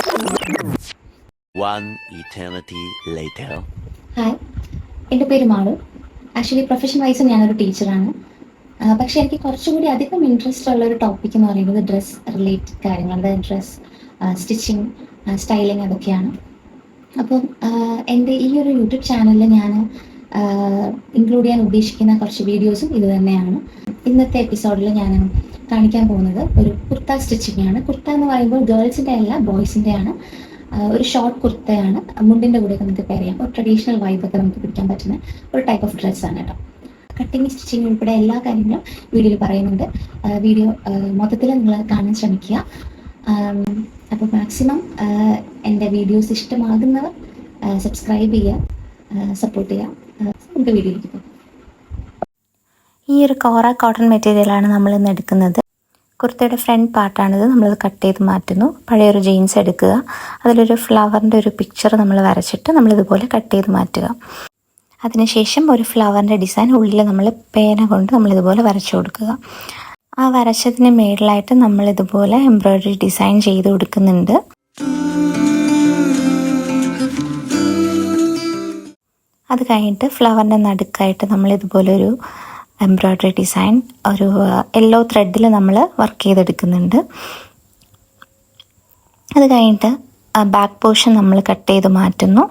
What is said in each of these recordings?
One eternity later. Hi, എൻ്റെ പേര് Malu. Actually profession vice ഞാനൊരു ടീച്ചറാണ്. പക്ഷേ എനിക്ക് കുറച്ചുകൂടി അധികം ഇൻട്രസ്റ്റ് ഉള്ള ഒരു ടോപ്പിക് എന്ന് പറയുന്നത് ഡ്രസ്സ് റിലേറ്റഡ് കാര്യങ്ങൾ, അതായത് ഡ്രസ്സ് സ്റ്റിച്ചിങ്, സ്റ്റൈലിങ് അതൊക്കെയാണ്. അപ്പം എൻ്റെ ഈ ഒരു യൂട്യൂബ് ചാനലിൽ ഞാൻ ഇൻക്ലൂഡ് ചെയ്യാൻ ഉദ്ദേശിക്കുന്ന കുറച്ച് വീഡിയോസും ഇത് തന്നെയാണ്. ഇന്നത്തെ എപ്പിസോഡിൽ ഞാൻ കാണിക്കാൻ പോകുന്നത് ഒരു കുർത്ത സ്റ്റിച്ചിങ് ആണ്. കുർത്ത എന്ന് പറയുമ്പോൾ ഗേൾസിൻ്റെ അല്ല, ബോയ്സിൻ്റെ ആണ്. ഒരു ഷോർട്ട് കുർത്തയാണ്, മുണ്ടിൻ്റെ കൂടെ നമുക്ക് പെയർ ചെയ്യാം. ഒരു ട്രഡീഷണൽ വൈബൊക്കെ നമുക്ക് പിടിക്കാൻ പറ്റുന്ന ഒരു ടൈപ്പ് ഓഫ് ഡ്രസ്സാണ് കേട്ടോ. കട്ടിങ്, സ്റ്റിച്ചിങ് ഉൾപ്പെടെ എല്ലാ കാര്യങ്ങളും വീഡിയോയിൽ പറയുന്നുണ്ട്. വീഡിയോ മൊത്തത്തിൽ നിങ്ങൾ കാണാൻ ശ്രമിക്കുക. അപ്പോൾ മാക്സിമം എൻ്റെ വീഡിയോസ് ഇഷ്ടമാകുന്നവർ സബ്സ്ക്രൈബ് ചെയ്യുക, സപ്പോർട്ട് ചെയ്യുക. നമുക്ക് വീഡിയോയിലേക്ക് പോകാം. ഈ ഒരു കോറ കോട്ടൺ മെറ്റീരിയലാണ് നമ്മൾ ഇന്ന് എടുക്കുന്നത്. കുർത്തയുടെ ഫ്രണ്ട് പാർട്ടാണിത്. നമ്മളത് കട്ട് ചെയ്ത് മാറ്റുന്നു. പഴയൊരു ജീൻസ് എടുക്കുക, അതിലൊരു ഫ്ലവറിൻ്റെ ഒരു പിക്ചർ നമ്മൾ വരച്ചിട്ട് നമ്മളിതുപോലെ കട്ട് ചെയ്ത് മാറ്റുക. അതിനുശേഷം ഒരു ഫ്ലവറിൻ്റെ ഡിസൈൻ ഉള്ളിൽ നമ്മൾ പേന കൊണ്ട് നമ്മളിതുപോലെ വരച്ചു കൊടുക്കുക. ആ വരച്ചതിന് മേളിലായിട്ട് നമ്മളിതുപോലെ എംബ്രോയ്ഡറി ഡിസൈൻ ചെയ്ത് കൊടുക്കുന്നുണ്ട്. അത് കഴിഞ്ഞിട്ട് ഫ്ലവറിൻ്റെ നടുക്കായിട്ട് നമ്മളിതുപോലെ ഒരു എംബ്രോയ്ഡറി ഡിസൈൻ ഒരു യെല്ലോ ത്രെഡിൽ നമ്മൾ വർക്ക് ചെയ്തെടുക്കുന്നുണ്ട്. അത് കഴിഞ്ഞിട്ട് ബാക്ക് പോർഷൻ നമ്മൾ കട്ട് ചെയ്ത് മാറ്റുന്നു.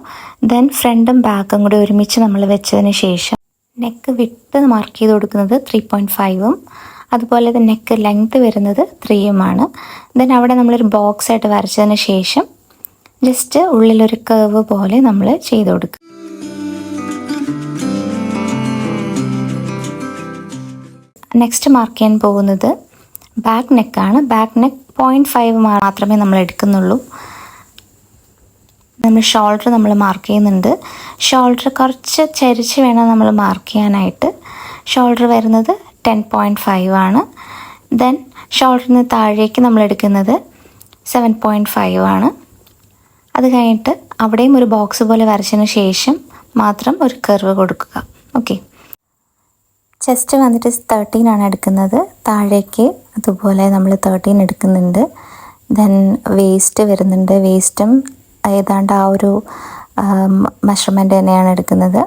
ദെൻ ഫ്രണ്ടും ബാക്കും കൂടി ഒരുമിച്ച് നമ്മൾ വെച്ചതിന് ശേഷം നെക്ക് വിട്ട് മാർക്ക് ചെയ്ത് കൊടുക്കുന്നത് 3.5ഉം അതുപോലെ തന്നെ നെക്ക് ലെങ്ത് വരുന്നത് 3യുമാണ്. ദെൻ അവിടെ നമ്മളൊരു ബോക്സ് ആയിട്ട് വരച്ചതിന് ശേഷം ജസ്റ്റ് ഉള്ളിലൊരു കർവ് പോലെ നമ്മൾ ചെയ്ത് കൊടുക്കുക. നെക്സ്റ്റ് മാർക്ക് ചെയ്യാൻ പോകുന്നത് ബാക്ക് നെക്കാണ്. ബാക്ക് നെക്ക് 0.5 മാത്രമേ നമ്മൾ എടുക്കുന്നുള്ളൂ. നമ്മൾ ഷോൾഡർ നമ്മൾ മാർക്ക് ചെയ്യുന്നുണ്ട്. ഷോൾഡർ കുറച്ച് ചരിച്ച് വേണം നമ്മൾ മാർക്ക് ചെയ്യാനായിട്ട്. ഷോൾഡർ വരുന്നത് 10.5 ആണ്. ദെൻ ഷോൾഡറിന് താഴേക്ക് നമ്മൾ എടുക്കുന്നത് 7.5 ആണ്. അത് കഴിഞ്ഞിട്ട് അവിടെയും ഒരു ബോക്സ് പോലെ വരച്ചതിന് ശേഷം മാത്രം ഒരു കർവ് കൊടുക്കുക. ഓക്കെ, ചെസ്റ്റ് വന്നിട്ട് 13 ആണ് എടുക്കുന്നത്. താഴേക്ക് അതുപോലെ നമ്മൾ 13 എടുക്കുന്നുണ്ട്. ദെൻ വേസ്റ്റ് വരുന്നുണ്ട്. വേസ്റ്റും ഏതാണ്ട് ആ ഒരു മെഷർമെൻറ്റ് തന്നെയാണ് എടുക്കുന്നത്.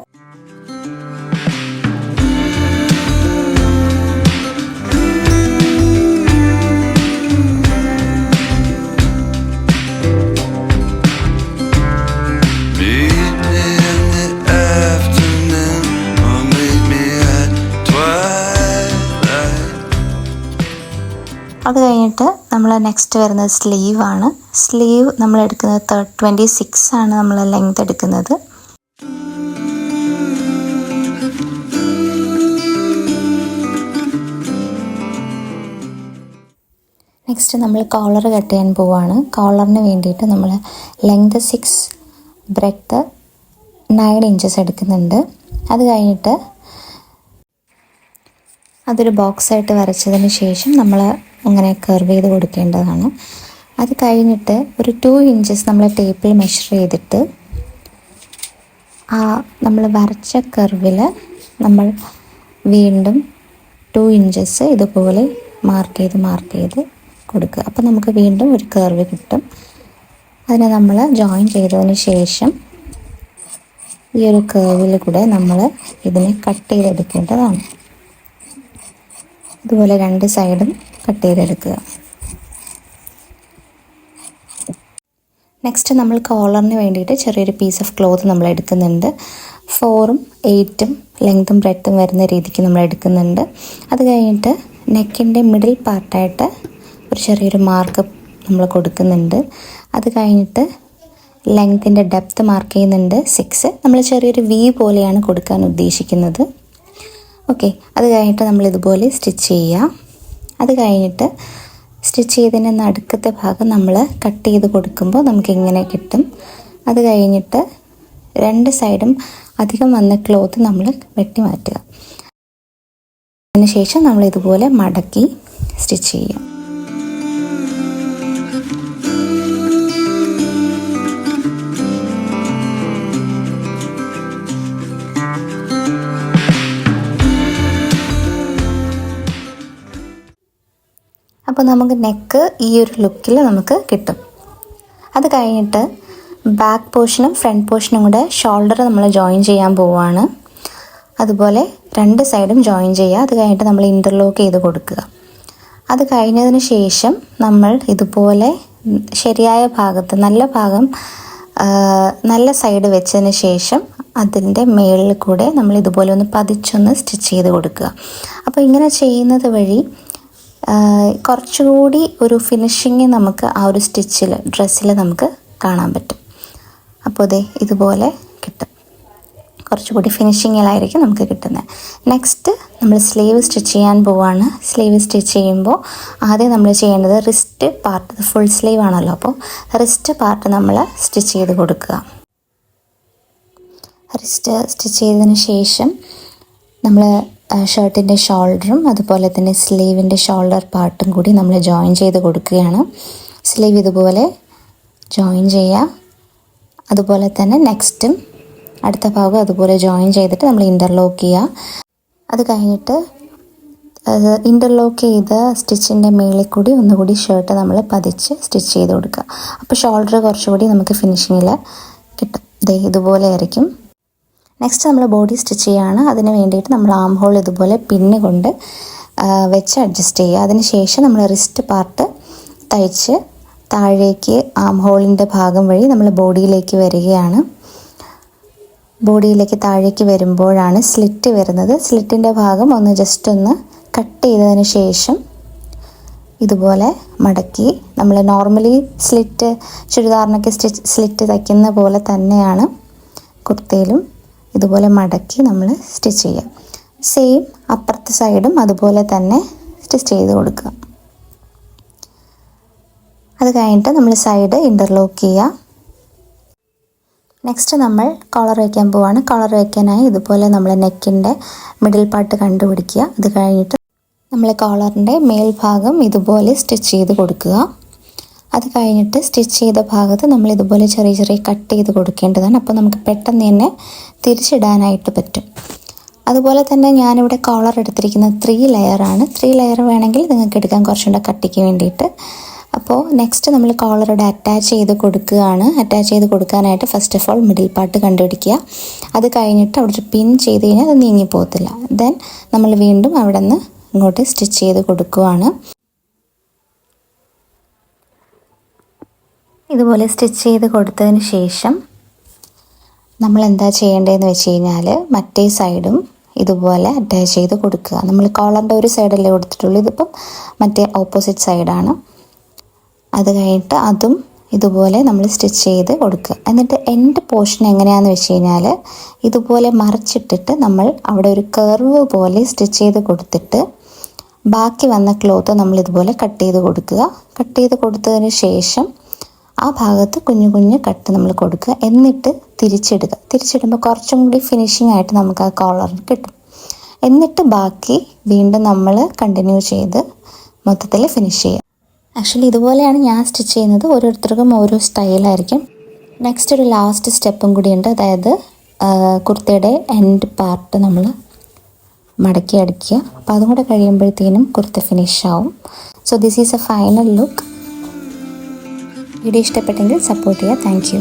അത് കഴിഞ്ഞിട്ട് നമ്മൾ നെക്സ്റ്റ് വരുന്നത് സ്ലീവ് ആണ്. സ്ലീവ് നമ്മൾ എടുക്കുന്നത് 26 ആണ് നമ്മൾ ലെങ്ത് എടുക്കുന്നത്. നെക്സ്റ്റ് നമ്മൾ കോളർ കട്ട് ചെയ്യാൻ പോവുകയാണ്. കോളറിന് വേണ്ടിയിട്ട് നമ്മൾ ലെങ്ത് 6, ബ്രെഡ്ത്ത് 9 ഇഞ്ചസ് എടുക്കുന്നുണ്ട്. അത് കഴിഞ്ഞിട്ട് അതൊരു ബോക്സായിട്ട് വരച്ചതിന് ശേഷം നമ്മൾ അങ്ങനെ കർവ് ചെയ്ത് കൊടുക്കേണ്ടതാണ്. അത് കഴിഞ്ഞിട്ട് ഒരു 2 ഇഞ്ചസ് നമ്മൾ ടേപ്പിൽ മെഷർ ചെയ്തിട്ട് ആ നമ്മൾ വരച്ച കർവിൽ നമ്മൾ വീണ്ടും 2 ഇഞ്ചസ് ഇതുപോലെ മാർക്ക് ചെയ്ത് കൊടുക്കുക. അപ്പോൾ നമുക്ക് വീണ്ടും ഒരു കർവ് കിട്ടും. അതിനെ നമ്മൾ ജോയിൻ ചെയ്തതിന് ശേഷം ഈ ഒരു കർവിൽ കൂടെ നമ്മൾ ഇതിനെ കട്ട് ചെയ്തെടുക്കേണ്ടതാണ്. ഇതുപോലെ 2 സൈഡും കട്ട് ചെയ്തെടുക്കുക. നെക്സ്റ്റ് നമ്മൾ കോളറിന് വേണ്ടിയിട്ട് ചെറിയൊരു പീസ് ഓഫ് ക്ലോത്ത് നമ്മൾ എടുക്കുന്നുണ്ട്. 4ഉം 8ഉം ലെങ്തും ബ്രെഡ്ത്തും വരുന്ന രീതിക്ക് നമ്മൾ എടുക്കുന്നുണ്ട്. അത് കഴിഞ്ഞിട്ട് നെക്കിൻ്റെ മിഡിൽ പാർട്ടായിട്ട് ഒരു ചെറിയൊരു മാർക്ക് നമ്മൾ കൊടുക്കുന്നുണ്ട്. അത് കഴിഞ്ഞിട്ട് ലെങ്ത്തിൻ്റെ ഡെപ്ത്ത് മാർക്ക് ചെയ്യുന്നുണ്ട് 6. നമ്മൾ ചെറിയൊരു വി പോലെയാണ് കൊടുക്കാൻ ഉദ്ദേശിക്കുന്നത്. ഓക്കെ, അത് കഴിഞ്ഞിട്ട് നമ്മൾ ഇതുപോലെ സ്റ്റിച്ച് ചെയ്യുക. അത് കഴിഞ്ഞിട്ട് സ്റ്റിച്ച് ചെയ്തതിൻ്റെ നടുക്കത്തെ ഭാഗം നമ്മൾ കട്ട് ചെയ്ത് കൊടുക്കുമ്പോൾ നമുക്ക് ഇങ്ങനെ കിട്ടും. അത് കഴിഞ്ഞിട്ട് 2 സൈഡും അധികം വന്ന ക്ലോത്ത് നമ്മൾ വെട്ടി മാറ്റുക. അതിനുശേഷം നമ്മൾ ഇതുപോലെ മടക്കി സ്റ്റിച്ച് ചെയ്യുക. അപ്പോൾ നമുക്ക് നെക്ക് ഈ ഒരു ലുക്കിൽ നമുക്ക് കിട്ടും. അത് കഴിഞ്ഞിട്ട് ബാക്ക് പോർഷനും ഫ്രണ്ട് പോർഷനും കൂടെ ഷോൾഡർ നമ്മൾ ജോയിൻ ചെയ്യാൻ പോവുകയാണ്. അതുപോലെ രണ്ട് സൈഡും ജോയിൻ ചെയ്യുക. അത് കഴിഞ്ഞിട്ട് നമ്മൾ ഇൻ്റർലോക്ക് ചെയ്ത് കൊടുക്കുക. അത് കഴിഞ്ഞതിന് ശേഷം നമ്മൾ ഇതുപോലെ ശരിയായ ഭാഗത്ത് നല്ല സൈഡ് വെച്ചതിന് ശേഷം അതിൻ്റെ മേളിൽ കൂടെ നമ്മൾ ഇതുപോലെ ഒന്ന് പതിച്ചൊന്ന് സ്റ്റിച്ച് ചെയ്ത് കൊടുക്കുക. അപ്പോൾ ഇങ്ങനെ ചെയ്യുന്നത് വഴി കുറച്ചുകൂടി ഒരു ഫിനിഷിങ് നമുക്ക് ആ ഒരു ഡ്രസ്സിൽ നമുക്ക് കാണാൻ പറ്റും. അപ്പോൾ ദേ ഇതുപോലെ കിട്ടും. കുറച്ചുകൂടി ഫിനിഷിങ്ങിലായിരിക്കും നമുക്ക് കിട്ടുന്നത്. നെക്സ്റ്റ് നമ്മൾ സ്ലീവ് സ്റ്റിച്ച് ചെയ്യാൻ പോവുകയാണ്. സ്ലീവ് സ്റ്റിച്ച് ചെയ്യുമ്പോൾ ആദ്യം നമ്മൾ ചെയ്യേണ്ടത് റിസ്റ്റ് പാർട്ട്, ഫുൾ സ്ലീവ് ആണല്ലോ, അപ്പോൾ റിസ്റ്റ് പാർട്ട് നമ്മൾ സ്റ്റിച്ച് ചെയ്ത് കൊടുക്കുക. റിസ്റ്റ് സ്റ്റിച്ച് ചെയ്തതിന് ശേഷം നമ്മൾ ഷർട്ടിൻ്റെ ഷോൾഡറും അതുപോലെ തന്നെ സ്ലീവിൻ്റെ ഷോൾഡർ പാർട്ടും കൂടി നമ്മൾ ജോയിൻ ചെയ്ത് കൊടുക്കുകയാണ്. സ്ലീവ് ഇതുപോലെ ജോയിൻ ചെയ്യുക. അതുപോലെ തന്നെ നെക്സ്റ്റും അടുത്ത ഭാഗം അതുപോലെ ജോയിൻ ചെയ്തിട്ട് നമ്മൾ ഇൻ്റർലോക്ക് ചെയ്യുക. അത് കഴിഞ്ഞിട്ട് ഇൻ്റർലോക്ക് ചെയ്ത സ്റ്റിച്ചിൻ്റെ മേളിൽ കൂടി ഒന്നുകൂടി ഷർട്ട് നമ്മൾ പതിച്ച് സ്റ്റിച്ച് ചെയ്ത് കൊടുക്കുക. അപ്പോൾ ഷോൾഡർ കുറച്ചുകൂടി നമുക്ക് ഫിനിഷിങ്ങിൽ കിട്ടും. ഇതുപോലെ ആയിരിക്കും. നെക്സ്റ്റ് നമ്മൾ ബോഡി സ്റ്റിച്ച് ചെയ്യുകയാണ്. അതിന് വേണ്ടിയിട്ട് നമ്മൾ ആം ഹോൾ ഇതുപോലെ പിന്ന് കൊണ്ട് വെച്ച് അഡ്ജസ്റ്റ് ചെയ്യുക. അതിന് ശേഷം നമ്മൾ റിസ്റ്റ് പാർട്ട് തയ്ച്ച് താഴേക്ക് ആം ഹോളിൻ്റെ ഭാഗം വഴി നമ്മൾ ബോഡിയിലേക്ക് വരികയാണ്. ബോഡിയിലേക്ക് താഴേക്ക് വരുമ്പോഴാണ് സ്ലിറ്റ് വരുന്നത്. സ്ലിറ്റിൻ്റെ ഭാഗം ഒന്ന് ജസ്റ്റ് ഒന്ന് കട്ട് ചെയ്തതിന് ശേഷം ഇതുപോലെ മടക്കി നമ്മൾ നോർമലി ചുരിദാറിനൊക്കെ സ്ലിറ്റ് തയ്ക്കുന്ന പോലെ തന്നെയാണ് കുർത്തയിലും ഇതുപോലെ മടക്കി നമ്മൾ സ്റ്റിച്ച് ചെയ്യുക. സെയിം അപ്പുറത്തെ സൈഡും അതുപോലെ തന്നെ സ്റ്റിച്ച് ചെയ്ത് കൊടുക്കുക. അത് കഴിഞ്ഞിട്ട് നമ്മൾ സൈഡ് ഇൻ്റർലോക്ക് ചെയ്യുക. നെക്സ്റ്റ് നമ്മൾ കോളർ വയ്ക്കാൻ പോവുകയാണ്. കോളർ വയ്ക്കാനായി ഇതുപോലെ നമ്മൾ നെക്കിൻ്റെ മിഡിൽ പാർട്ട് കണ്ടുപിടിക്കുക. അത് കഴിഞ്ഞിട്ട് നമ്മൾ കോളറിൻ്റെ മേൽഭാഗം ഇതുപോലെ സ്റ്റിച്ച് ചെയ്ത് കൊടുക്കുക. അത് കഴിഞ്ഞിട്ട് സ്റ്റിച്ച് ചെയ്ത ഭാഗത്ത് നമ്മൾ ഇതുപോലെ ചെറിയ ചെറിയ കട്ട് ചെയ്ത് കൊടുക്കേണ്ടതാണ്. അപ്പോൾ നമുക്ക് പെട്ടെന്ന് തന്നെ തിരിച്ചിടാനായിട്ട് പറ്റും. അതുപോലെ തന്നെ ഞാനിവിടെ കോളർ എടുത്തിരിക്കുന്നത് 3 ലെയറാണ്. 3 ലെയർ വേണമെങ്കിൽ നിങ്ങൾക്ക് എടുക്കാൻ കുറച്ചുകൂടെ കട്ടിക്ക് വേണ്ടിയിട്ട്. അപ്പോൾ നെക്സ്റ്റ് നമ്മൾ കോളറോട് അറ്റാച്ച് ചെയ്ത് കൊടുക്കുകയാണ്. അറ്റാച്ച് ചെയ്ത് കൊടുക്കാനായിട്ട് first of all middle part കണ്ടുപിടിക്കുക. അത് കഴിഞ്ഞിട്ട് അവിടെ ഒരു പിൻ ചെയ്ത് കഴിഞ്ഞാൽ അത് നീങ്ങിപ്പോകത്തില്ല. ദെൻ നമ്മൾ വീണ്ടും അവിടെ നിന്ന് ഇങ്ങോട്ട് സ്റ്റിച്ച് ചെയ്ത് കൊടുക്കുകയാണ്. ഇതുപോലെ സ്റ്റിച്ച് ചെയ്ത് കൊടുത്തതിന് ശേഷം നമ്മൾ എന്താ ചെയ്യേണ്ടതെന്ന് വെച്ച് കഴിഞ്ഞാൽ മറ്റേ സൈഡും ഇതുപോലെ അറ്റാച്ച് ചെയ്ത് കൊടുക്കുക. നമ്മൾ കോളറിൻ്റെ ഒരു സൈഡല്ലേ കൊടുത്തിട്ടുള്ളൂ, ഇതിപ്പം മറ്റേ ഓപ്പോസിറ്റ് സൈഡാണ്. അത് കഴിഞ്ഞിട്ട് അതും ഇതുപോലെ നമ്മൾ സ്റ്റിച്ച് ചെയ്ത് കൊടുക്കുക. എന്നിട്ട് എൻഡ് പോർഷൻ എങ്ങനെയാണെന്ന് വെച്ച് കഴിഞ്ഞാൽ ഇതുപോലെ മറിച്ചിട്ടിട്ട് നമ്മൾ അവിടെ ഒരു കർവ് പോലെ സ്റ്റിച്ച് ചെയ്ത് കൊടുത്തിട്ട് ബാക്കി വന്ന ക്ലോത്ത് നമ്മൾ ഇതുപോലെ കട്ട് ചെയ്ത് കൊടുക്കുക. കട്ട് ചെയ്ത് കൊടുത്തതിന് ശേഷം ആ ഭാഗത്ത് കുഞ്ഞു കുഞ്ഞു കട്ട് നമ്മൾ കൊടുക്കുക. എന്നിട്ട് തിരിച്ചിടുക. തിരിച്ചിടുമ്പോൾ കുറച്ചും കൂടി ഫിനിഷിംഗ് ആയിട്ട് നമുക്ക് ആ കോളറിന് കിട്ടും. എന്നിട്ട് ബാക്കി വീണ്ടും നമ്മൾ കണ്ടിന്യൂ ചെയ്ത് മൊത്തത്തിൽ ഫിനിഷ് ചെയ്യുക. ആക്ച്വലി ഇതുപോലെയാണ് ഞാൻ സ്റ്റിച്ച് ചെയ്യുന്നത്. ഓരോരുത്തർക്കും ഓരോ സ്റ്റൈലായിരിക്കും. നെക്സ്റ്റ് ഒരു ലാസ്റ്റ് സ്റ്റെപ്പും കൂടിയുണ്ട്. അതായത് കുർത്തയുടെ എൻഡ് പാർട്ട് നമ്മൾ മടക്കി അടിക്കുക. അപ്പോൾ അതും കൂടെ കഴിയുമ്പോഴത്തേനും കുർത്ത ഫിനിഷ് ആവും. So this is A final look. Video ഇഷ്ടപ്പെട്ടെങ്കിൽ സപ്പോർട്ട് ചെയ്യുക. Thank you.